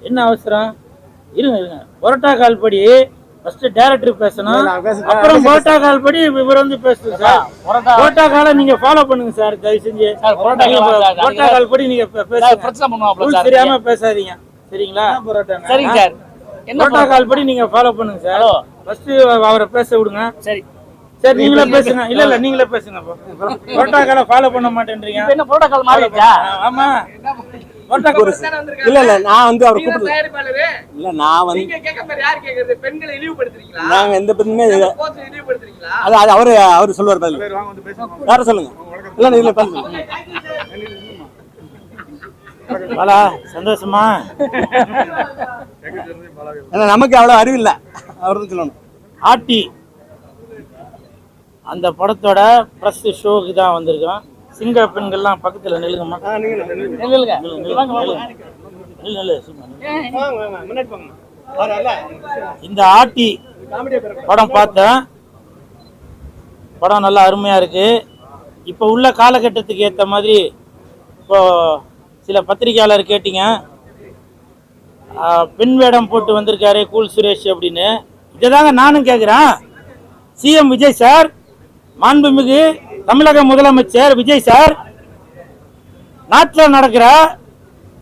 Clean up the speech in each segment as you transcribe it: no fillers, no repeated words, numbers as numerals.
என்ன அவசரம்? இருங்க இருங்க. பரோட்டா கால் படி ஃபர்ஸ்ட் டைரக்டர் பேசணும், அப்புறம் பரோட்டா கால் படி இவர் வந்து பேசுங்க சார். பரோட்டா காலை நீங்க ஃபாலோ பண்ணுங்க சார், தயவு செஞ்சு. பரோட்டா கால் படி நீங்க பேசுங்க, தெரியாம பேசாதீங்க, சரிங்களா? சரிங்க சார். பரோட்டா கால் படி நீங்க ஃபாலோ பண்ணுங்க சார். ஃபர்ஸ்ட் அவரை பேச விடுங்க. சரி சரி, நீங்களே பேசுங்க. இல்ல இல்ல, நீங்களே பேசுங்க. புரோட்டோகாலை ஃபாலோ பண்ண மாட்டேன்றீங்க. என்ன புரோட்டோகால் மாறிடுச்சா? ஆமா, இல்ல இல்ல, நான் வந்து அவர் கூப்பிடல. இல்ல, நான் வந்து நீங்க கேக்குற யார் கேக்குறது? பெண்களை இழிவுபடுத்துறீங்களா? நாங்க எந்த பெண்ணுமே போச்சு இழிவுபடுத்துறீங்களா? அது அவரு சொல்லுவார் பதில். யார சொல்லுங்க. இல்ல இல்ல, பேசுங்க. பாலா, சந்தோஷமா? நமக்கு அவ்வளவு அறிவு இல்ல, அவரு சொல்லணும். ஆட்டி அந்த படத்தோட பிரஸ் ஷோக்கு தான் வந்திருக்கோம். சிங்க பெண்கள்லாம் பக்கத்துல நில்லுங்கம்மா. இந்த ஆட்டி படம் பார்த்தேன். படம் நல்லா அருமையா இருக்கு. இப்போ உள்ள காலகட்டத்துக்கு ஏற்ற மாதிரி இப்போ சில பத்திரிகையாளர் கேட்டீங்க, பெண் வேடம் போட்டு வந்திருக்காரு கூல் சுரேஷ் அப்படின்னு. இதைதாங்க நானும் கேட்குறேன். சிஎம் விஜய் சார், மாண்புமிகு தமிழக முதலமைச்சர் விஜய் சார், நாட்டில் நடக்கிற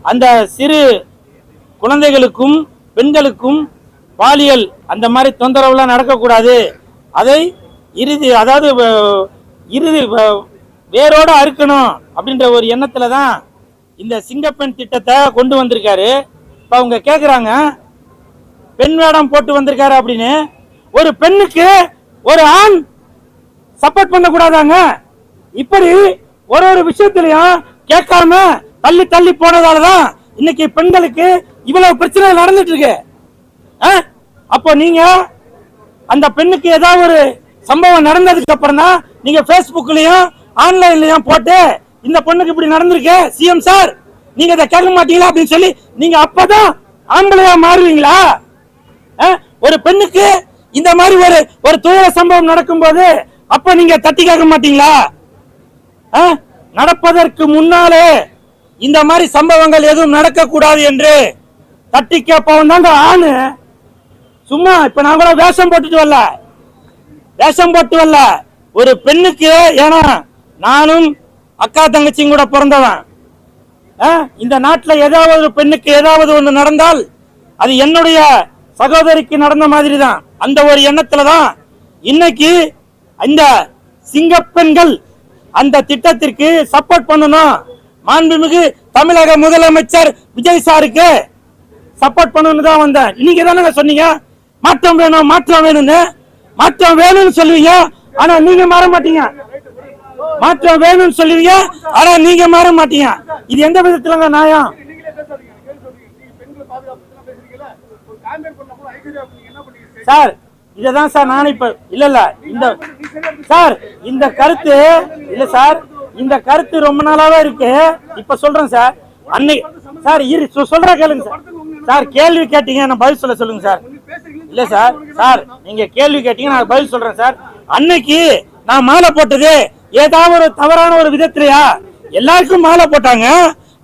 அந்த சிறு குழந்தைகளுக்கும் பெண்களுக்கும் பாலியல் அந்த மாதிரி தொந்தரவுலாம் நடக்கக்கூடாது, அதை இறுதி வேரோட அறுக்கணும் அப்படின்ற ஒரு எண்ணத்துல தான் இந்த சிங்கப்பெண் திட்டத்தை கொண்டு வந்திருக்காரு. இப்போ அவங்க கேட்குறாங்க, பெண் வேடம் போட்டு வந்திருக்காரு அப்படின்னு. ஒரு பெண்ணுக்கு ஒரு ஆண் சப்போர்ட் பண்ண கூடாதாங்க? இப்படி ஒரு விஷயத்திலையும் கேட்காம தள்ளி தள்ளி போனதாலதான் இன்னைக்கு பெண்களுக்கு இவ்வளவு பிரச்சனை நடந்துட்டு இருக்கு. அப்போ நீங்க அந்த பெண்ணுக்கு ஏதாவது ஒரு சம்பவம் நடந்ததுக்கு அப்புறம் தான் நீங்க பேஸ்புக்லயும் ஆன்லைன்லயும் போட்டு இந்த பொண்ணுக்கு இப்படி நடந்திருக்கு சிஎம் சார், நீங்க இதை கேட்க மாட்டீங்களா அப்படின்னு சொல்லி நீங்க அப்பதான் ஆம்பளையா மாறுவீங்களா? ஒரு பெண்ணுக்கு இந்த மாதிரி ஒரு துயர சம்பவம் நடக்கும் போது அப்ப நீங்க தட்டி கேட்க மாட்டீங்களா? நடப்பதற்கு முன்னாலே இந்த மாதிரி சம்பவங்கள் எதுவும் நடக்க கூடாது என்று தட்டி கேட்பவன் தாங்க ஆணு. சும்மா இப்ப நான் கூட வேஷம் போட்டு வரல. ஒரு பெண்ணுக்கு, ஏன்னா நானும் அக்கா தங்கச்சியும் கூட பிறந்தவன். இந்த நாட்டில் ஏதாவது ஒரு பெண்ணுக்கு ஏதாவது ஒன்று நடந்தால் அது என்னுடைய சகோதரிக்கு நடந்த மாதிரி தான். அந்த ஒரு எண்ணத்துல தான் இன்னைக்கு இந்த சிங்கப்பெண்கள் அந்த திட்டத்திற்கு சப்போர்ட் பண்ணணும். மாண்புமிகு தமிழக முதலமைச்சர் விஜய் சாருக்கு சப்போர்ட் பண்ணணும் தான் வந்தேன். நீங்க தானே சொன்னீங்க மாற்றம் வேணும், மாற்றம் வேணும்னு. மாற்றம் வேணும்னு சொல்லுவீங்க, ஆனா நீங்க மாற மாட்டீங்க. மாற்றம் வேணும்னு சொல்லுவீங்க, ஆனா நீங்க மாற மாட்டீங்க. இது எந்த விதத்துல நியாயம்? சார், இததான் சார் நான் இப்ப இல்ல இந்த சார் இந்த கருத்து இல்ல சார், இந்த கருத்து ரொம்ப நாளாவே இருக்கு. இப்ப சொல்றேன் சார். அன்னைக்கு சார் சொல்ற கேளுங்க சார். சார் கேள்வி கேட்டீங்க, நான் பதில் சொல்லுங்க சார். இல்ல சார், சார் நீங்க கேள்வி கேட்டீங்க, நான் பதில் சொல்றேன் சார். அன்னைக்கு நான் மாலை போட்டது ஏதாவது ஒரு தவறான ஒரு விதத்திலையா? எல்லாருக்கும் மாலை போட்டாங்க,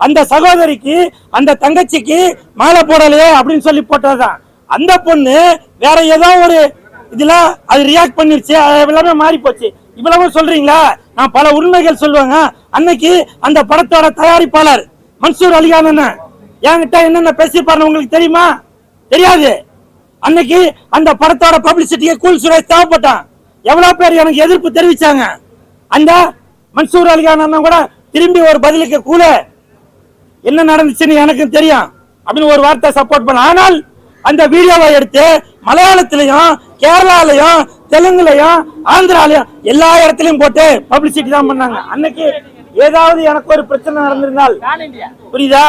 அந்த சகோதரிக்கு அந்த தங்கச்சிக்கு மாலை போடலையே அப்படின்னு சொல்லி போட்டதுதான். அந்த பொண்ணு வேற ஏதோ ஒரு இதுல அது ரியாக்ட் பண்ணிருச்சு, எல்லாமே மாறி போச்சு. இவ்வளவு சொல்றீங்களா? நான் பல உண்மைகள் சொல்லுவாங்க. அன்னைக்கு அந்த படத்தோட தயாரிப்பாளர் மன்சூர் அலிகான் என்கிட்ட என்னென்ன பேசியிருப்பாரு உங்களுக்கு தெரியுமா? தெரியாது. அன்னைக்கு அந்த படத்தோட பப்ளிசிட்டிக்கு கூல் சுரேஷ் தேவைப்பட்டான். எவ்வளவு பேர் எனக்கு எதிர்ப்பு தெரிவிச்சாங்க. அந்த மன்சூர் அலிகான் கூட திரும்பி ஒரு பதிலுக்கு கூட என்ன நடந்துச்சுன்னு எனக்கு தெரியும் அப்படின்னு ஒரு வார்த்தை சப்போர்ட் பண்ண. ஆனால் அந்த வீடியோவை எடுத்து மலையாளத்திலையும் கேரளாலையும் தெலுங்குலையும் ஆந்திராலையும் எல்லா இடத்துலயும் போட்டு பப்ளிசிட்டி தான் பண்ணாங்க. அன்னைக்கு ஏதாவது எனக்கு ஒரு பிரச்சனை நடந்திருந்தால் புரியுதா?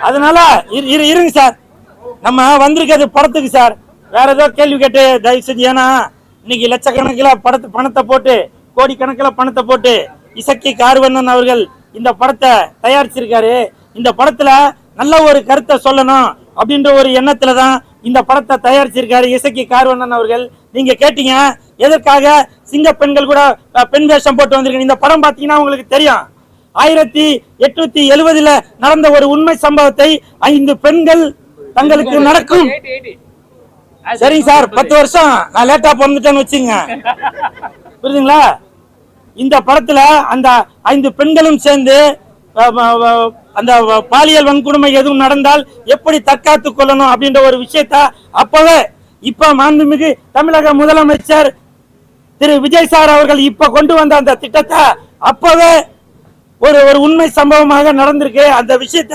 அதனால இருங்க சார், நம்ம வந்திருக்கிறது படத்துக்கு சார். வேற ஏதோ கேள்வி கேட்டு தயவு செஞ்சு, ஏன்னா இன்னைக்கு லட்சக்கணக்கில் பணத்தை போட்டு கோடிக்கணக்கில் பணத்தை போட்டு இசக்கி கார்வண்ணன் அவர்கள் இந்த படத்தை தயாரிச்சிருக்காரு. இந்த படத்துல நல்ல ஒரு கருத்தை சொல்லணும் அப்படின்ற ஒரு எண்ணத்துல தான் இந்த படத்தை தயாரிச்சிருக்காரு இசக்கி கார்வண்ணன் அவர்கள். நீங்க கேட்டீங்க எதற்காக சிங்க பெண்கள் கூட பெண் வேஷம் போட்டு வந்திருக்கீங்க. இந்த படம் பாத்தீங்கன்னா உங்களுக்கு தெரியும். 1870 நடந்த ஒரு உண்மை சம்பவத்தை 5 பெண்கள் தங்களுக்கு நடக்கும். சரிங்க சார், 10 வருஷம் நான் லேட்டா பிறந்துட்டேன்னு வச்சுங்க, புரியுதுங்களா? இந்த படத்துல அந்த 5 பெண்களும் சேர்ந்து அந்த பாலியல் வன்கொடுமை எதுவும் நடந்தால் எப்படி தற்காத்துக் கொள்ளணும் அப்படின்ற ஒரு விஷயத்த அப்பவே இப்ப மாண்புமிகு தமிழக முதலமைச்சர் திரு விஜய் சார் அவர்கள் இப்ப கொண்டு வந்த அந்த திட்டத்தை அப்பவே ஒரு உண்மை சம்பவமாக நடந்திருக்கு. அந்த விஷயத்த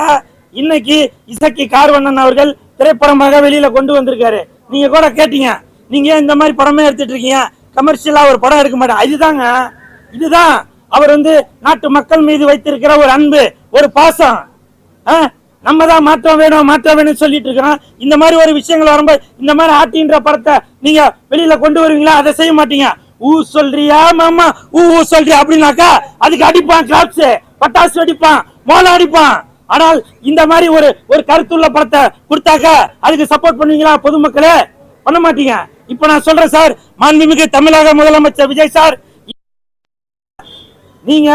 இன்னைக்கு இசக்கி கார்வண்ணன் அவர்கள் திரைப்படமாக வெளியில கொண்டு வந்திருக்காரு. நீங்க கூட கேட்டீங்க, நீங்க இந்த மாதிரி படமே எடுத்துட்டு இருக்கீங்க, கமர்ஷியலா ஒரு படம் எடுக்க மாட்டேன். இதுதான் அவர் நாட்டு மக்கள் மீது வைத்திருக்கிற ஒரு அன்பு, ஒரு பாசம். நம்ம தான் மாற்றம் வேணும் சொல்லிட்டு இருக்கிறோம். இந்த மாதிரி ஒரு விஷயங்கள் வரும்போது இந்த மாதிரி ஆட்டின்ற படத்தை நீங்க வெளியில கொண்டு வருவீங்களா? அதை செய்ய மாட்டீங்க. ஊ சொல்றியா மாமா, ஊ சொல்றியா அப்படின்னாக்கா அதுக்கு அடிப்பான், கிளாப்ஸ் பட்டாசு அடிப்பான், மோளம் அடிப்பான். ஆனால் இந்த மாதிரி ஒரு கருத்துள்ள படத்தை கொடுத்தாக்கா அதுக்கு சப்போர்ட் பண்ணுவீங்களா? பொதுமக்களே பண்ண மாட்டீங்க. இப்ப நான் சொல்றேன் சார், மாண்புமிகு தமிழக முதலமைச்சர் விஜய் சார், நீங்க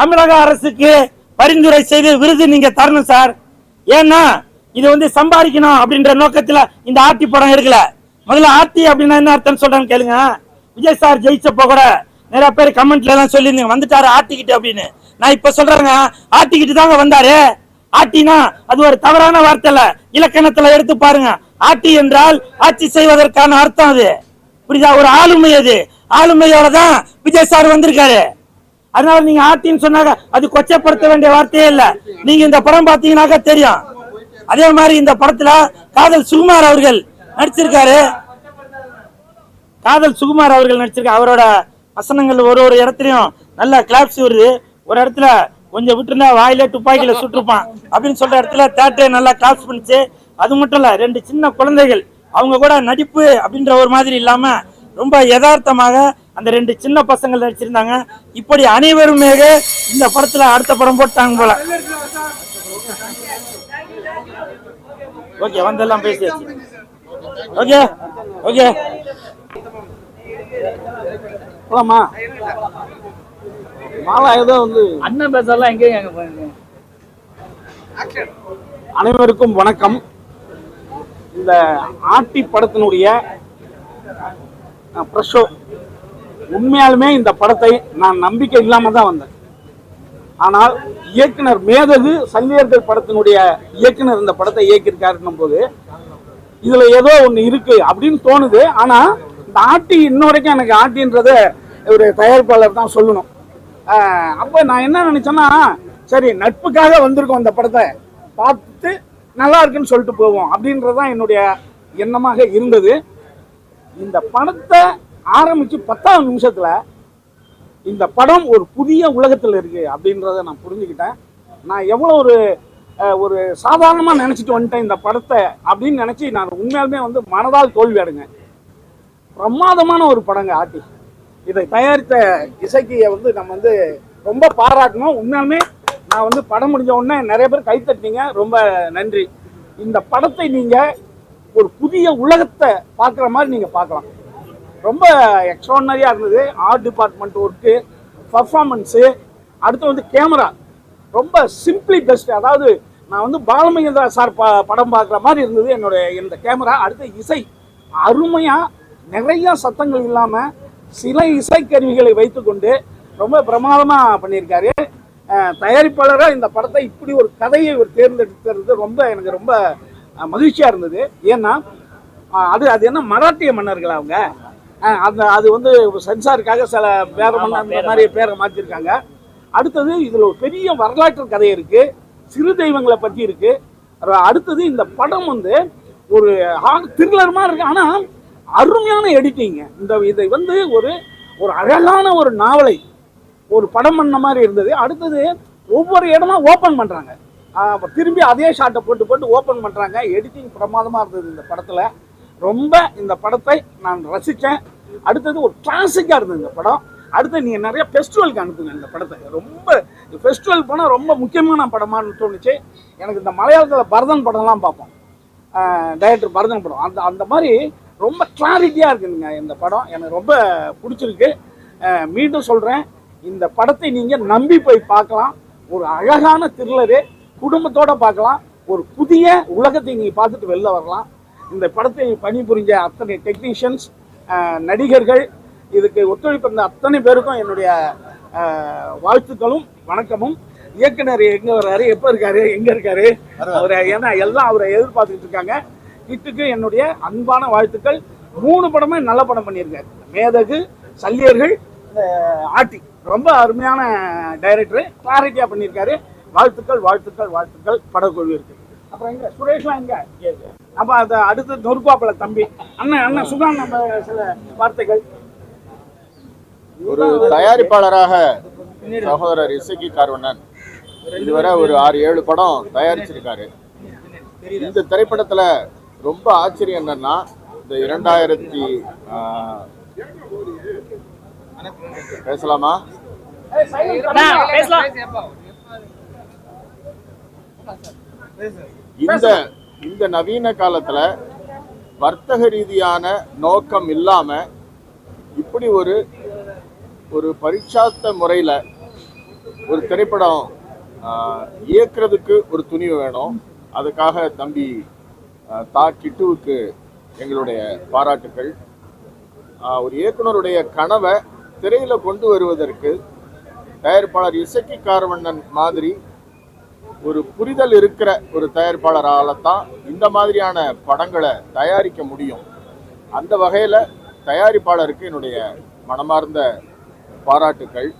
தமிழக அரசுக்கு பரிந்துரை செய்து விருது நீங்க தரணும் சார். ஏன்னா இது சம்பாதிக்கணும் அப்படின்ற நோக்கத்துல இந்த ஆர்டி படம் எடுக்கல. முதல்ல ஆர்டி அப்படின்னா என்ன அர்த்தம் சொல்றேன்னு கேளுங்க. விஜய் சார் ஜெயிச்சப்போ கூட நிறைய பேர் கமெண்ட்ல எல்லாம் சொல்லிருந்தீங்க, வந்துட்டாரு ஆட்டிக்கிட்டு அப்படின்னு. நான் இப்ப சொல்றேங்க, ஆட்டிக்கிட்டு தாங்க வந்தாரு. ஆட்டினா அது ஒரு தவறான வார்த்தை இல்ல, இலக்கணத்துல எடுத்து பாருங்க. ஆட்டி என்றால் ஆட்சி செய்வதற்கான அர்த்தம். அது புரியுதா? ஒரு ஆளுமை, அது ஆளுமையோட தான் விஜய் சார் வந்திருக்காரு. அதனால நீங்க ஆட்டின்னு சொன்னாங்க, அது கொச்சப்படுத்த வேண்டிய வார்த்தையே இல்ல. நீங்க இந்த படம் பாத்தீங்கன்னாக்கா தெரியும். அதே மாதிரி இந்த படத்துல காதல் சுகுமார் அவர்கள் நடிச்சிருக்காரு. அவரோட வசனங்கள் ஒரு இடத்துலயும் நல்ல கிளாப்ஸ் வருது. ஒரு இடத்துல கொஞ்சம் விட்டுருந்தா வாயில துப்பாக்கியில சுட்டுருப்பான் அப்படின்னு சொல்ற இடத்துல தேட்டர் நல்லா கிளாப்ஸ் பண்ணிச்சு. அது மட்டும் இல்ல, 2 சின்ன குழந்தைகள் அவங்க கூட நடிப்பு அப்படின்ற ஒரு மாதிரி இல்லாம ரொம்ப யதார்த்தமாக அந்த 2 சின்ன பசங்கள் நடிச்சிருந்தாங்க. இப்படி அனைவருமே இந்த படத்துல அடுத்த படம் போட்டாங்க போல. ஓகே, வந்தெல்லாம் பேசியாச்சு. ஓகே ஓகே போலாமா? மாலா ஏதோ அண்ணன் பேசலாம் எங்கேயும் போயிருங்க. அனைவருக்கும் வணக்கம். இந்த ஆர்டி படத்தினுடைய பிரஸ் ஷோ, உண்மையாலுமே இந்த படத்தை நான் நம்பிக்கை இல்லாம தான் வந்தேன். ஆனால் இயக்குனர் மேதகு சல்லியர்கள் படத்தினுடைய இயக்குனர் இந்த படத்தை இயக்கியிருக்காருன்னும் போது இதுல ஏதோ ஒண்ணு இருக்கு அப்படின்னு தோணுது. ஆனா இந்த ஆர்டி இன்ன வரைக்கும் எனக்கு ஆர்டின்றத ஒரு தயாரிப்பாளர் தான் சொல்லணும். அப்ப நான் என்ன நினைச்சேன்னா, சரி நட்புக்காக வந்திருக்கோம், இந்த படத்தை பார்த்து நல்லா இருக்குன்னு சொல்லிட்டு போவோம் அப்படின்றதான் என்னுடைய எண்ணமாக இருந்தது. இந்த படத்தை ஆரம்பிச்சு 10ஆவது நிமிஷத்துல இந்த படம் ஒரு புதிய உலகத்தில் இருக்கு அப்படின்றத நான் புரிஞ்சுக்கிட்டேன். நான் எவ்வளோ ஒரு சாதாரணமா நினைச்சிட்டு வந்துட்டேன் இந்த படத்தை அப்படின்னு நினைச்சு நான் உண்மையாலுமே மனதால் தோல்வி அடைங்க. பிரமாதமான ஒரு படங்க ஆர்டி. இதை தயாரித்த இசைக்கியை நம்ம ரொம்ப பாராட்டணும். உண்மையாலுமே நான் படம் முடிஞ்ச உடனே நிறைய பேர் கைத்தட்டினீங்க, ரொம்ப நன்றி. இந்த படத்தை நீங்க ஒரு புதிய உலகத்தை பார்க்குற மாதிரி நீங்க பார்க்கலாம். ரொம்ப எக்ஸ்ட்ராடனரியா இருந்தது. ஆர்ட் டிபார்ட்மெண்ட் ஒர்க்கு, பர்ஃபார்மன்ஸு, அடுத்து கேமரா ரொம்ப சிம்பிளி பெஸ்ட். அதாவது நான் பாலமகேந்திரா சார் படம் பார்க்குற மாதிரி இருந்தது என்னுடைய இந்த கேமரா. அடுத்து இசை அருமையா, நிறைய சத்தங்கள் இல்லாம சில இசைக்கருவிகளை வைத்துக்கொண்டு ரொம்ப பிரமாதமாக பண்ணியிருக்காரு. தயாரிப்பாளராக இந்த படத்தை இப்படி ஒரு கதையை ஒரு தேர்ந்தெடுக்கிறது எனக்கு ரொம்ப மகிழ்ச்சியாக இருந்தது. ஏன்னா அது என்ன மராட்டிய மன்னர்கள் அவங்க, அது சென்சாருக்காக சில வேற மன்னர் மாதிரி பேரை மாற்றிருக்காங்க. அடுத்தது இதில் ஒரு பெரிய வரலாற்று கதை இருக்குது, சிறு தெய்வங்களை பற்றி இருக்குது. அடுத்தது இந்த படம் ஒரு த்ரில்லர் மாதிரி இருக்கு, ஆனால் அருமையான எடிட்டிங்க. இதை ஒரு அழகான ஒரு நாவலை ஒரு படம் பண்ண மாதிரி இருந்தது. அடுத்தது ஒவ்வொரு இடமா ஓப்பன் பண்ணுறாங்க, திரும்பி அதே ஷாட்டை போட்டு ஓப்பன் பண்ணுறாங்க. எடிட்டிங் பிரமாதமாக இருந்தது இந்த படத்தில். ரொம்ப இந்த படத்தை நான் ரசித்தேன். அடுத்தது ஒரு கிளாசிக்காக இருந்தது இந்த படம். அடுத்து நீங்கள் நிறைய ஃபெஸ்டிவலுக்கு அனுப்புங்க இந்த படத்தை. ரொம்ப ஃபெஸ்டிவல் போனால் ரொம்ப முக்கியமான படமானு தோணுச்சு எனக்கு. இந்த மலையாளத்தில் பரதன் படம்லாம் பார்ப்போம், டைரக்டர் பரதன் படம், அந்த மாதிரி ரொம்ப கிளாரிட்டியாக இருக்குதுங்க இந்த படம். எனக்கு ரொம்ப பிடிச்சிருக்கு. மீண்டும் சொல்கிறேன், இந்த படத்தை நீங்கள் நம்பி போய் பார்க்கலாம். ஒரு அழகான த்ரில்லரு, குடும்பத்தோட பார்க்கலாம். ஒரு புதிய உலகத்தை நீங்க பார்த்துட்டு வெளில வரலாம். இந்த படத்தை பணிபுரிஞ்ச அத்தனை டெக்னீஷியன்ஸ், நடிகர்கள், இதுக்கு ஒத்துழைப்பு இருந்த அத்தனை பேருக்கும் என்னுடைய வாழ்த்துக்களும் வணக்கமும். இயக்குனர் எங்க வர்றாரு, எப்ப இருக்காரு, எங்க இருக்காரு அவரை, ஏன்னா எல்லாம் அவரை எதிர்பார்த்துட்டு இருக்காங்க. கிட்டுக்கு என்னுடைய அன்பான வாழ்த்துக்கள். 3 படமே நல்ல படம் பண்ணியிருக்காரு. மேதகு, சல்லியர்கள், ஆட்டி ரொம்ப அருமையான டைரக்டர், கிளாரிட்டியா பண்ணியிருக்காரு. வாழ்த்துக்கள் வாழ்த்துக்கள் வாழ்த்துக்கள் படக்குழுவிற்கு. அப்புறம் எங்க சுரேஷ்லாம் எங்க, அப்ப அதை அடுத்து நொறுப்பாப்பல தம்பி அண்ணன் சுகான், நம்ம சில வார்த்தைகள். ஒரு தயாரிப்பாளராக சகோதரர் இசக்கி கார்வண்ணன் இதுவரை ஒரு 6-7 படம் தயாரிச்சிருக்காரு. இந்த திரைப்படத்துல ரொம்ப ஆச்சரியம் என்னன்னா, இந்த 2000 பேசலாமா? இந்த நவீன காலத்துல வர்த்தக ரீதியான நோக்கம் இல்லாம இப்படி ஒரு பரீட்சார்த்த முறையில ஒரு திரைப்படம் இயக்குறதுக்கு ஒரு துணிவு வேணும். அதுக்காக தம்பி தா கிட்டுவுக்கு எங்களுடைய பாராட்டுக்கள். ஒரு இயக்குனருடைய கனவை திரையில கொண்டு வருவதற்கு தயாரிப்பாளர் இசக்கி கார்வண்ணன் மாதிரி ஒரு புரிதல் இருக்கிற ஒரு தயாரிப்பாளரால தான் இந்த மாதிரியான படங்களை தயாரிக்க முடியும். அந்த வகையில் தயாரிப்பாளருக்கு என்னுடைய மனமார்ந்த பாராட்டுக்கள்.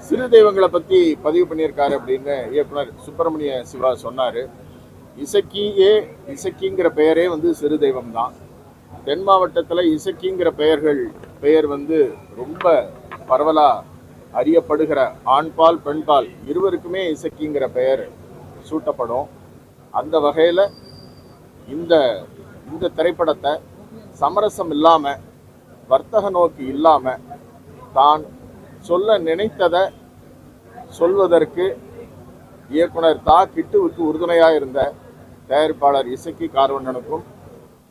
சிறு தெய்வங்களை பற்றி பதிவு பண்ணியிருக்காரு அப்படின்னு இயக்குனர் சுப்பிரமணிய சிவா சொன்னார். இசக்கிங்கிற பெயரே சிறு தெய்வம் தான். தென் மாவட்டத்தில் இசக்கிங்கிற பெயர் ரொம்ப பரவலாக அறியப்படுகிற ஆண்பால் பெண்பால் இருவருக்குமே இசக்கிங்கிற பெயர் சூட்டப்படும். அந்த வகையில் இந்த திரைப்படத்தை சமரசம் இல்லாமல், வர்த்தக நோக்கு இல்லாமல், தான் சொல்ல நினைத்ததை சொல்வதற்கு இயக்குனர் தா கிட்டுவுக்கு உறுதுணையாக இருந்த தயாரிப்பாளர் இசக்கி கார்வண்ணனுக்கும்,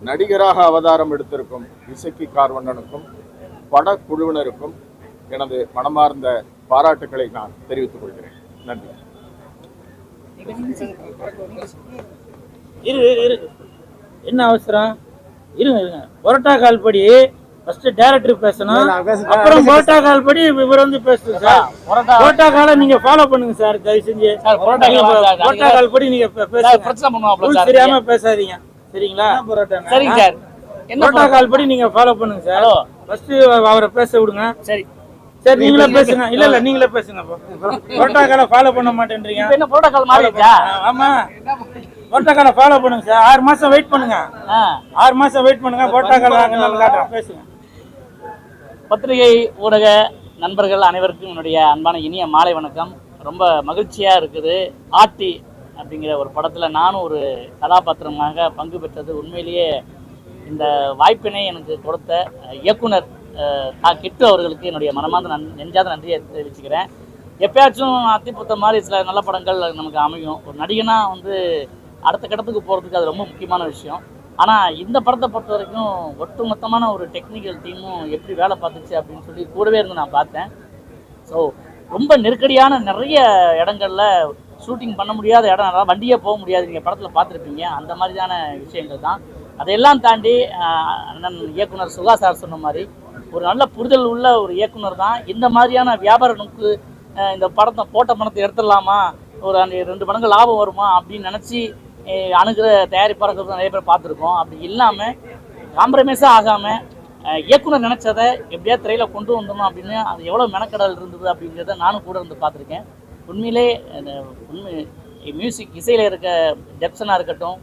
நடிகராக அவதாரம் எடுத்திருக்கும் இசக்கி கார்வண்ணனுக்கும், படக்குழுவினருக்கும் எனது மனமார்ந்த பாராட்டுக்களை நான் தெரிவித்துக் கொள்கிறேன். நன்றி. என்ன அவசரம்? இருங்க. புரோட்டோகால் படி ஃபர்ஸ்ட் டைரக்டர் பேசணும், அப்புறம் புரோட்டோகால் படி இவர் பேசுங்க சார். புரோட்டோகாலை நீங்க ஃபாலோ பண்ணுங்க சார், தயவு செஞ்சு. புரோட்டோகால் படி நீங்க பேசுங்க, தெரியாம பேசாதீங்க, சரிங்களா? சரிங்க சார். புரோட்டோகால் படி நீங்க ஃபாலோ பண்ணுங்க சார். ஃபர்ஸ்ட் அவரை பேச விடுங்க. சரி சரி, நீங்களே பேசுங்க. இல்ல நீங்களே பேசுங்க. புரோட்டோகாலை ஃபாலோ பண்ண மாட்டேன்றீங்க. என்ன புரோட்டோகால் மாறிடுச்சா? ஆமா, புரோட்டோகாலை ஃபாலோ பண்ணுங்க சார். 6 மாசம் வெயிட் பண்ணுங்க. 6 மாசம் வெயிட் பண்ணுங்க. புரோட்டோகால் காட்டுறேன், பேசுங்க. பத்திரிகை ஊடக நண்பர்கள் அனைவருக்கும் என்னுடைய அன்பான இனிய மாலை வணக்கம். ரொம்ப மகிழ்ச்சியாக இருக்குது. ஆட்டி அப்படிங்கிற ஒரு படத்தில் நானும் ஒரு கதாபாத்திரமாக பங்கு பெற்றது உண்மையிலேயே இந்த வாய்ப்பினை எனக்கு கொடுத்த இயக்குனர் கிட்டு அவர்களுக்கு என்னுடைய மனமார்ந்த நெஞ்சாத நன்றியை தெரிவிச்சுக்கிறேன். எப்பயாச்சும் அத்திப்புத்த மாதிரி சில நல்ல படங்கள் நமக்கு அமையும். ஒரு நடிகனாக அடுத்த கட்டத்துக்கு போகிறதுக்கு அது ரொம்ப முக்கியமான விஷயம். ஆனால் இந்த படத்தை பொறுத்த வரைக்கும் ஒட்டுமொத்தமான ஒரு டெக்னிக்கல் டீமும் எப்படி வேலை பார்த்துச்சு அப்படின்னு சொல்லி கூடவே இருந்து நான் பார்த்தேன். ஸோ ரொம்ப நெருக்கடியான நிறைய இடங்களில் ஷூட்டிங் பண்ண முடியாத இடம், அதாவது வண்டியே போக முடியாது, நீங்கள் படத்தில் பார்த்துருப்பீங்க. அந்த மாதிரியான விஷயங்கள் தான். அதையெல்லாம் தாண்டி அண்ணன் இயக்குனர் சுகா சார் சொன்ன மாதிரி ஒரு நல்ல புரிதல் உள்ள ஒரு இயக்குனர் தான். இந்த மாதிரியான வியாபார நோக்கு இந்த படத்தை போட்ட பணத்தை எடுத்துடலாமா, ஒரு 2 மடங்கு லாபம் வருமா அப்படின்னு நினச்சி அணுகிற தயாரிப்பாளர்கள் நிறைய பேர் பார்த்துருக்கோம். அப்படி இல்லாமல் காம்ப்ரமைஸாக ஆகாமல் இயக்குனர் நினச்சதை எப்படியா திரையில் கொண்டு வந்தோம் அப்படின்னு அது எவ்வளோ மெனக்கடல் இருந்தது அப்படிங்கிறத நானும் கூட பார்த்துருக்கேன். உண்மையிலே மியூசிக் இசையில் இருக்க டெப்சனாக இருக்கட்டும்.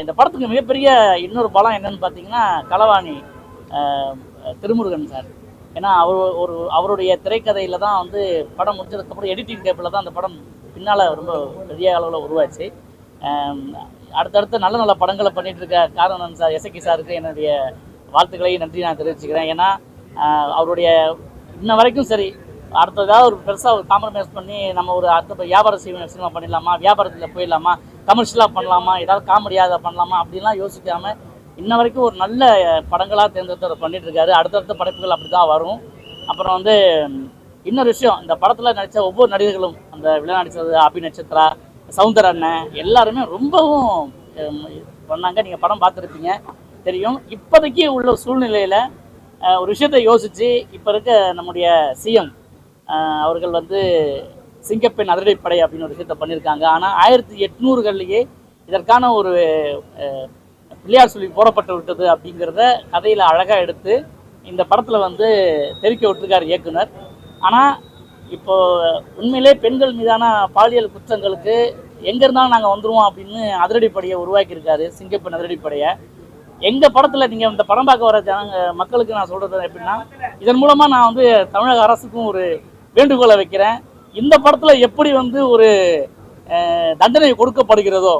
இந்த படத்துக்கு மிகப்பெரிய இன்னொரு பலம் என்னன்னு பார்த்தீங்கன்னா களவாணி திருமுருகன் சார். ஏன்னா அவருடைய திரைக்கதையில் தான் படம் முடிஞ்சதுக்கப்புறம் எடிட்டிங் டேப்பில் தான் அந்த படம் பின்னால் ரொம்ப பெரிய அளவில் உருவாச்சு. அடுத்தடுத்த நல்ல நல்ல படங்களை பண்ணிகிட்டு இருக்க காரணன் சார், இசக்கி சாருக்கு என்னுடைய வாழ்த்துக்களையும் நன்றி நான் தெரிவிச்சுக்கிறேன். ஏன்னா அவருடைய இன்ன வரைக்கும் சரி, அடுத்ததாவது ஒரு பெருசாக ஒரு காம்ப்ரமைஸ் பண்ணி நம்ம ஒரு அடுத்த வியாபார சினிமா பண்ணிடலாமா, வியாபாரத்தில் போயிடலாமா, கமர்ஷியலாக பண்ணலாமா, ஏதாவது காமெடியாக பண்ணலாமா அப்படின்லாம் யோசிக்காமல் இன்ன வரைக்கும் ஒரு நல்ல படங்களாக தேர்ந்தெடுத்து அவர் பண்ணிகிட்ருக்காரு. அடுத்தடுத்த படைப்புகள் அப்படி தான் வரும். அப்புறம் இன்னொரு விஷயம், இந்த படத்தில் நடித்த ஒவ்வொரு நடிகர்களும், அந்த வில்லன் நடித்தது அபி நட்சத்திரா, சவுந்தர் அண்ணன் எல்லாருமே ரொம்பவும் பண்ணாங்க. நீங்கள் படம் பார்த்துருப்பீங்க, தெரியும். இப்போதைக்கு உள்ள சூழ்நிலையில் ஒரு விஷயத்தை யோசித்து இப்போ இருக்க நம்முடைய சிஎம் அவர்கள் வந்து சிங்கப்பெண் அதிரடிப்படை அப்படின்னு ஒரு விஷயத்தை பண்ணியிருக்காங்க. ஆனால் 1800களிலேயே இதற்கான ஒரு பிள்ளையார் சொல்லி போடப்பட்டு விட்டது அப்படிங்கிறத கதையில் அழகாக எடுத்து இந்த படத்தில் வந்து தெரிவிக்க விட்டுருக்கார் இயக்குனர். ஆனால் இப்போ உண்மையிலே பெண்கள் மீதான பாலியல் குற்றங்களுக்கு எங்கே இருந்தாலும் நாங்கள் வந்துடுவோம் அப்படின்னு அதிரடிப்படையை உருவாக்கியிருக்காரு, சிங்கப்பெண் அதிரடிப்படையை. எங்கள் படத்தில் நீங்கள் இந்த படம் பார்க்க வர மக்களுக்கு நான் சொல்கிறது எப்படின்னா, இதன் மூலமாக நான் வந்து தமிழக அரசுக்கும் ஒரு வேண்டுகோளை வைக்கிறேன். இந்த படத்தில் எப்படி வந்து ஒரு தண்டனை கொடுக்கப்படுகிறதோ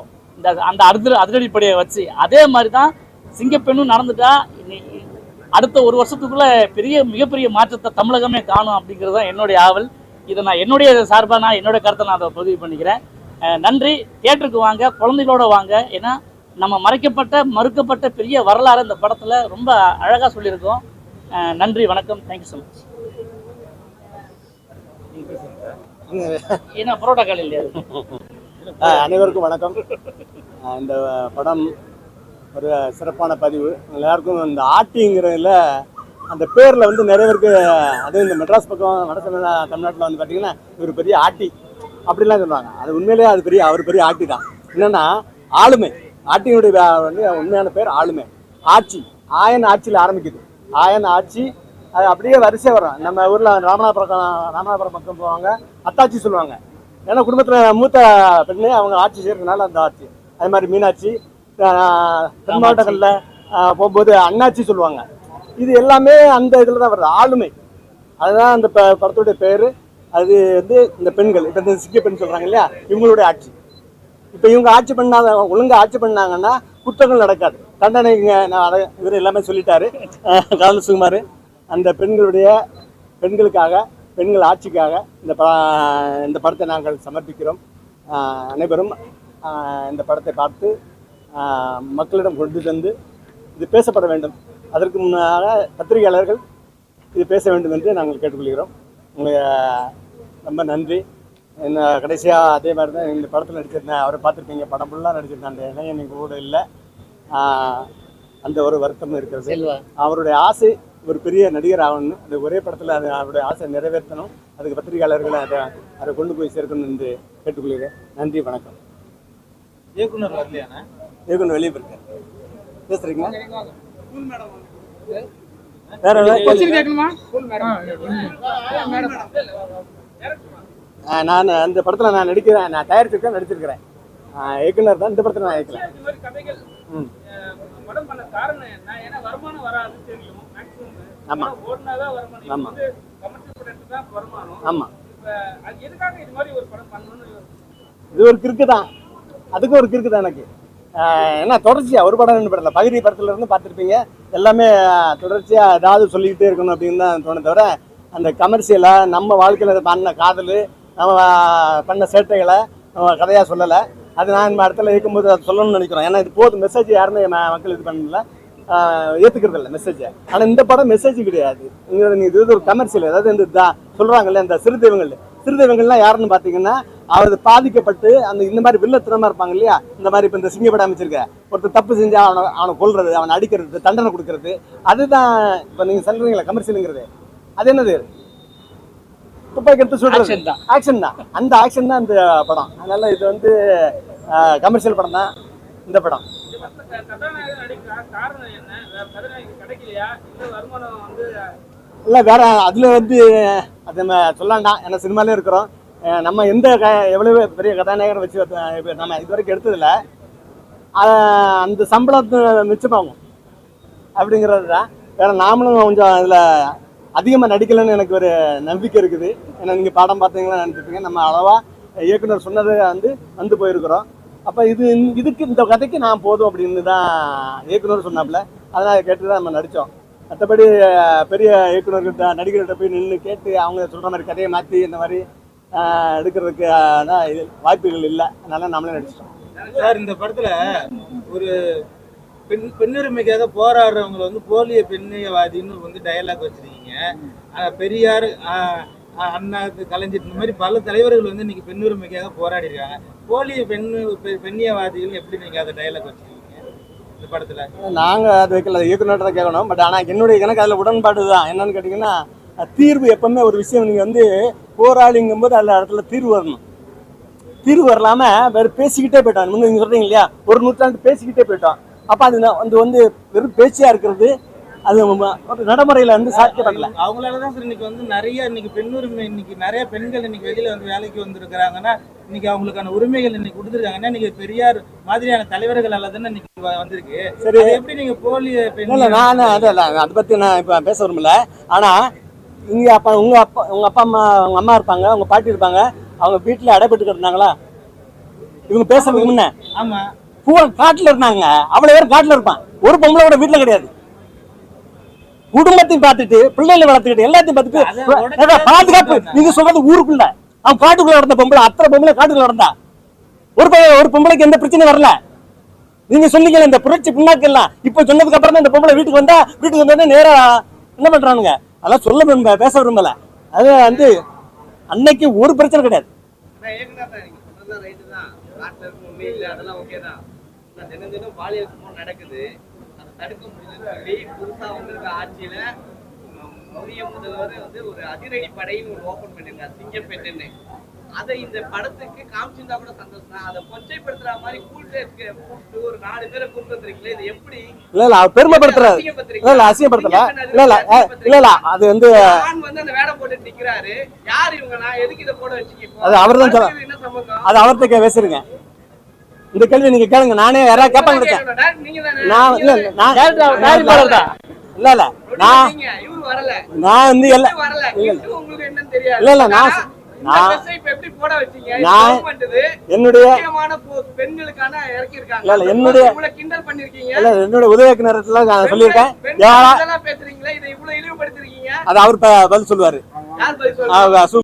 அந்த அதிரடிப்படையை வச்சு, அதே மாதிரி தான் சிங்கப்பெண்ணும் நடந்துட்டா அடுத்த ஒரு வருஷத்துக்குள்ள மிகப்பெரிய மாற்றத்தை தமிழகமே காணும் அப்படிங்கிறது தான் என்னுடைய ஆவல். இதை நான் என்னுடைய சார்பாக என்னுடைய கருத்தை நான் அதை பதிவு பண்ணிக்கிறேன். நன்றி. தியேட்டருக்கு வாங்க, குழந்தைகளோட வாங்க. ஏன்னா நம்ம மறுக்கப்பட்ட பெரிய வரலாறு இந்த படத்தில் ரொம்ப அழகாக சொல்லியிருக்கோம். நன்றி, வணக்கம், தேங்க்யூ ஸோ மச். ஏன்னா புரோட்டா கால் இல்லையா? அனைவருக்கும் வணக்கம். இந்த படம் ஒரு சிறப்பான பதிவு. எல்லாருக்கும் இந்த ஆட்டிங்கிறதுல அந்த பேரில் வந்து நிறைய பேருக்கு, அதுவும் இந்த மெட்ராஸ் பக்கம் வட தமிழ்நாட்டில் வந்து பார்த்தீங்கன்னா ஒரு பெரிய ஆட்டி அப்படிலாம் சொல்லுவாங்க. அது உண்மையிலேயே அவர் பெரிய ஆட்டி தான். என்னென்னா ஆளுமை, ஆட்டியினுடைய வந்து உண்மையான பேர் ஆளுமை. ஆட்சி, ஆயன் ஆட்சியில் ஆரம்பிக்குது. ஆயன் ஆட்சி அது அப்படியே வரிசையாக வரும். நம்ம ஊரில் ராமநாதபுரம் பக்கம் போவாங்க, அத்தாச்சி சொல்லுவாங்க. ஏன்னா குடும்பத்தில் மூத்த பெண்ணு அவங்க ஆட்சி செய்கிறதுனால அந்த ஆட்சி. அது மாதிரி மீனாட்சி, தென் மாவட்டங்களில் போகும்போது அண்ணாச்சி சொல்லுவாங்க. இது எல்லாமே அந்த இதில் தான் வருது, ஆளுமை. அதுதான் அந்த படத்துடைய பேர். அது வந்து இந்த பெண்கள், இப்போ இந்த சிக்க பெண் சொல்கிறாங்க இல்லையா, இவங்களுடைய ஆட்சி. இப்போ இவங்க ஆட்சி ஒழுங்காக ஆட்சி பண்ணாங்கன்னா குற்றங்கள் நடக்காது, தண்டனை. இவர் எல்லாமே சொல்லிட்டாரு காதல் சுகுமார். அந்த பெண்களுக்காக, பெண்கள் ஆட்சிக்காக இந்த படத்தை நாங்கள் சமர்ப்பிக்கிறோம். அனைவரும் இந்த படத்தை பார்த்து மக்களிடம் கொண்டு சென்று இது பேசப்பட வேண்டும். அதற்கு முன்னாக பத்திரிகையாளர்கள் இது பேச வேண்டும் என்று நாங்கள் கேட்டுக்கொள்கிறோம். உங்களுக்கு ரொம்ப நன்றி. என்ன கடைசியாக அதே மாதிரி தான் இந்த படத்தில் நடிச்சிருந்தேன், அவரை பார்த்துருப்பீங்க, படம் ஃபுல்லாக நடிச்சிருந்தேன். அந்த இளைஞன் எங்கள் கூட இல்லை, அந்த ஒரு வருத்தமும் இருக்கிறது. அவருடைய ஆசை ஒரு பெரிய நடிகர் ஆகணும்னு, அந்த ஒரே படத்தில் அவருடைய ஆசை நிறைவேற்றணும். அதுக்கு பத்திரிகையாளர்களை அதை கொண்டு போய் சேர்க்கணும் என்று கேட்டுக்கொள்கிறேன். நன்றி, வணக்கம். இயக்குனர் வரலையாண்ணா? இயக்குனர் வெளியே போயிருக்கேன். பேசுறீங்களா? நான் அந்த படத்தில் நான் நடிக்கிறேன், நான் தயாரிச்சிருக்கேன், நடிச்சிருக்கிறேன். இயக்குனர் தான். இந்த படத்தில் நான் இயக்கல. ஆமாம் ஆமாம் ஆமாம். இது ஒரு கிறுக்கு தான், அதுக்கும் ஒரு கிறுக்கு தான் எனக்கு. ஏன்னா தொடர்ச்சியாக ஒரு படம் ரெண்டு படத்தில் பகுதி படத்துல இருந்து பார்த்துருப்பீங்க, எல்லாமே தொடர்ச்சியாக ஏதாவது சொல்லிக்கிட்டே இருக்கணும் அப்படின்னு தான் தோணு. தவிர அந்த கமர்ஷியலாக நம்ம வாழ்க்கையில் பண்ண காதல், நம்ம பண்ண சேட்டைகளை நம்ம கதையாக சொல்லலை. அது நான் இந்த இடத்துல இருக்கும்போது அதை சொல்லணும்னு நினைக்கிறோம். ஏன்னா இது போதும், மெசேஜ் யாருமே மக்கள் இது பண்ணல, ஏற்றுக்கிறது இல்லை மெசேஜை. ஆனால் இந்த படம் மெசேஜ் கிடையாது. இது ஒரு கமர்ஷியல். அதாவது இந்த சொல்கிறாங்கல்ல, இந்த சிறுதெய்வங்கள்லாம் யாருன்னு பார்த்தீங்கன்னா, அவர் பாதிக்கப்பட்டு இந்த மாதிரி வில்லத்தனமாக இருப்பாங்க இல்லையா, இந்த மாதிரி இப்போ இந்த சிங்கப்படம் அமைச்சிருக்க ஒருத்தர் தப்பு செஞ்சால் அவனை கொல்றது, அவனை அடிக்கிறது, தண்டனை கொடுக்கறது, அதுதான் இப்போ நீங்கள் சொல்கிறீங்களா கமர்ஷியலுங்கிறது. அது என்னது? துப்பாக்கி எடுத்து சொல்றது ஆக்ஷன் தான். அந்த ஆக்ஷன் தான் இந்த படம். அதனால இது வந்து கமர்ஷியல் படம் தான் இந்த படம். இல்லை வேற அதில் வந்து அது நம்ம சொல்லாண்டாம். ஏன்னா சினிமாலே இருக்கிறோம், நம்ம எந்த எவ்வளவு பெரிய கதாநாயகரை வச்சு நம்ம இது வரைக்கும் எடுத்ததில்ல. அந்த சம்பளத்தை மிச்சமாகும் அப்படிங்கிறது தான். வேற நாமளும் கொஞ்சம் இதில் அதிகமாக நடிக்கலைன்னு எனக்கு ஒரு நம்பிக்கை இருக்குது. ஏன்னா நீங்கள் படம் பார்த்தீங்கன்னா நினச்சிருப்பீங்க, நம்ம அளவாக இயக்குனர் சொன்னதை வந்து போயிருக்கிறோம். அப்போ இதுக்கு இந்த கதைக்கு நான் போதும் அப்படின்னு தான் இயக்குனர் சொன்னாப்புல. அதனால் கேட்டு தான் நம்ம நடித்தோம். மற்றபடி பெரிய இயக்குனர்கிட்ட நடிகர்கிட்ட போய் நின்று கேட்டு அவங்க சொல்கிற மாதிரி கதையை மாற்றி இந்த மாதிரி எடுக்கிறதுக்கு வாய்ப்புகள் இல்லை. அதனால நம்மளே நடிச்சிட்டோம். சார், இந்த படத்தில் ஒரு பெண்ணுரிமைக்காக போராடுறவங்களை போலிய பெண்ணியவாதின்னு டயலாக் வச்சிருக்கீங்க. பெரியார் அண்ணா கலைஞர் இந்த மாதிரி பல தலைவர்கள் வந்து இன்னைக்கு பெண் உரிமைக்காக போராடி இருக்காங்க. போலி பெண்ணியவாதிகள் எப்படி நீங்க அதை டயலாக் வச்சிருக்கீங்க இந்த படத்துல? நாங்கள் அது வைக்கல, இயக்குநர்கிட்ட தான் கேட்கணும். பட் ஆனால் என்னுடைய எனக்கு அதில் உடன்பாடு தான். என்னன்னு கேட்டிங்கன்னா, தீர்வு எப்பவுமே ஒரு விஷயம் நீங்கள் வந்து போராளிங்கும் போது அதில் இடத்துல தீர்வு வரணும். தீர்வு வரலாமல் வேறு பேசிக்கிட்டே போயிட்டான். முன்ன நீங்கள் சொல்கிறீங்க இல்லையா, ஒரு நூற்றாண்டு பேசிக்கிட்டே போயிட்டோம். அப்போ அது வந்து வெறும் பேச்சியாக இருக்கிறது அது ஒரு நடைமுறையில் வந்து சாத்தியப்படல. அவங்களாலதான் சார் இன்னைக்கு வந்து நிறைய இன்னைக்கு பெண் உரிமை, இன்னைக்கு நிறைய பெண்கள் இன்னைக்கு வெளியில வந்து வேலைக்கு வந்திருக்கிறாங்கன்னா, இன்னைக்கு அவங்களுக்கான உரிமைகள் இன்னைக்கு கொடுத்துருக்காங்கன்னா, இன்னைக்கு பெரியார் மாதிரியான தலைவர்களால தானே இன்னைக்கு வந்திருக்கு. சரி, அது எப்படி நீங்க போலி இல்லை நான் அதை பற்றி நான் இப்போ பேச விரும்பல. ஆனால் இங்கே அப்பா உங்கள் அப்பா அம்மா, உங்கள் அம்மா இருப்பாங்க, உங்கள் பாட்டி இருப்பாங்க, அவங்க வீட்டில் அடைபட்டு இருந்தாங்களா? இவங்க பேசுறதுக்கு முன்ன ஆமா காட்டில் இருந்தாங்க. அவ்வளோ பேர் காட்டில் இருப்பான். ஒரு பொம்பளை கூட வீட்டில் கிடையாது. குடும்பத்தையும் பார்த்துட்டு பிள்ளைகளை வளர்த்துக்கிட்டு எல்லாத்தையும் பார்த்துட்டு பாதுகாப்பு. நீங்க சொல்றது ஊருக்குள்ள, அவன் காட்டுக்குள்ள நடந்த பொம்பளை, அத்தனை பொம்பளை காட்டுக்குள்ள நடந்தா. ஒரு பொம்பளைக்கு எந்த பிரச்சனையும் வரல. நீங்க சொன்னீங்க இந்த புரட்சி பின்னாக்கு எல்லாம் இப்ப சொன்னதுக்கு அப்புறம் தான் இந்த பொம்பளை வீட்டுக்கு வந்தா நேரா என்ன பண்றானுங்க, அதெல்லாம் சொல்ல பேச விரும்பல. அது வந்து அன்னைக்கு ஒரு பிரச்சனை கிடையாது. தினம் பாலியல் சம்பவம் நடக்குது, அதை தடுக்க முடியலன்னு சொல்லி புதுசா வந்திருக்க ஆட்சியில புதிய முதல்வர் வந்து ஒரு அதிரடி படைன்னு ஒரு ஓபன் பண்ணிருக்காரு, சிங்கப்பேட்டைன்னு. அதை இந்த படத்துக்கு காமிச்சிருந்தா கூட சந்தோஷம் தான். அதை கொச்சைப்படுத்துற மாதிரி கூப்பிட்டு ஒரு 4 பேரை கூப்பிட்டு வந்திருக்கீங்களே, இது எப்படி? இல்ல அவர் பெருமைப்படுத்துறாரு. இல்ல அசிங்கப்படுத்தல. இல்ல அது வந்து அந்த வேடம் போட்டு நிக்கிறாரு. யார் இவங்க? நான் எதுக்கு இதை போட வச்சுக்கோ? அது அவர்தான் சொல்ல. என்ன சம்பந்தம்? அது அவர்கிட்ட பேசுறீங்க. இந்த கேள்வி நீங்க கேளுங்க. நானே யாராவது கேட்பாங்க. நான் இல்ல நான் வந்து எல்லாம் இல்ல நான் என்னுடைய உதவி இயக்குனர்ல நான் சொல்லியிருக்கேன். அது அவர் பதில் சொல்லுவாரு.